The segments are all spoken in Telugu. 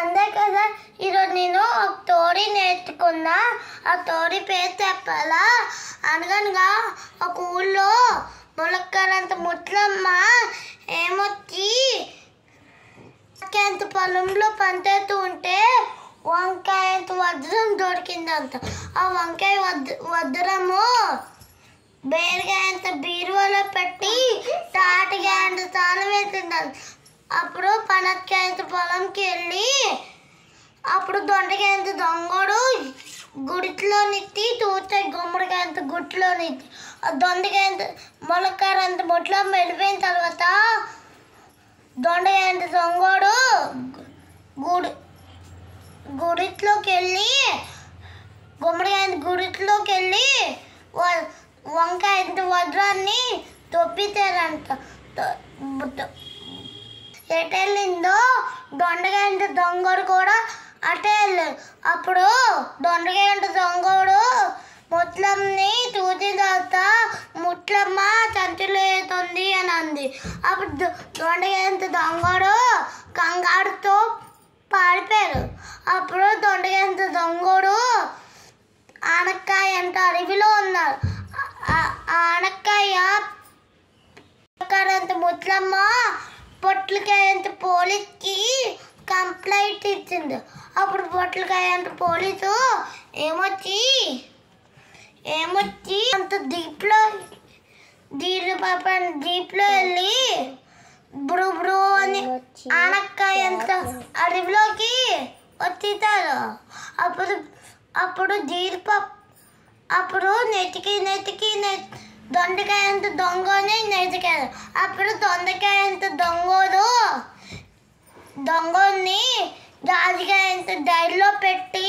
అంతే కదా. ఈరోజు నేను ఒక స్టోరీ నేర్చుకున్నా. ఆ స్టోరీ పేరు చెప్పాలా? అనగనగా ఒక ఊళ్ళో ములక్కరంత ముట్లమ్మ ఏమొచ్చి అంత పొలంలో పనిచేస్తూ ఉంటే వంకాయ అంత వజ్రం దొరికిందంట. ఆ వంకాయ వజ్రము బేరకాయ అంత బీరువాలో పెట్టి తాటిగా అంత తాళం వేసిందంట. అప్పుడు పనక్కాయ అంత పొలంకి వెళ్ళి అప్పుడు దొండకాయ అంత దొంగడు గుడిలో నెత్తి తూచే గుమ్మడికాయ అంత గుట్లో నెత్తి ఆ దొండకాయ అంత మొలక్కార అంత ముట్లో వెళ్ళిపోయిన తర్వాత దొండకాయ అంత దొంగడు గుడిలోకి వెళ్ళి గుమ్మడికాయ అంత గుడిలోకి వెళ్ళి వంకాయ అంత వజ్రాన్ని తొప్పితారంట. ఎటెళ్ళిందో దొండకాయ అంత దొంగడు కూడా అటే వెళ్ళాడు. అప్పుడు దొండకాయ అంత దొంగడు ముట్లమ్మని చూసిన తర్వాత ముట్లమ్మ చంచులు వేస్తుంది అని అంది. అప్పుడు దొండకాయ అంత దొంగడు కంగారుతో పారిపోయారు. అప్పుడు దొండకాయ అంత దొంగడు ఆనక్కాయ అంత అడవిలో ఉన్నారు. ఆనక్కాయ అంత ముట్లమ్మ పొట్లకాయ అంత పోలీస్కి కంప్లైంట్ ఇచ్చింది. అప్పుడు పొట్లకాయ అంత పోలీసు ఏమొచ్చి అంత దీప్లో వెళ్ళి బ్రూ అని ఆనక్కాయ అంత అడవిలోకి వచ్చేసారు. అప్పుడు నెతికి దొండకాయ అంత దొంగని నెతికారు. అప్పుడు దొండకాయ అంత దొంగని రాజుకాయ అంత డైరీలో పెట్టి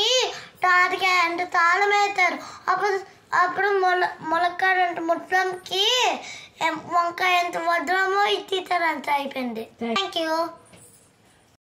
తాటికాయ అంత తాళం వేస్తారు. అప్పుడు ములక్కాడ అంత ముట్లంకి వంకాయ అంత వజ్రము ఇచ్చేసారంట. అయిపోయింది. Thank you.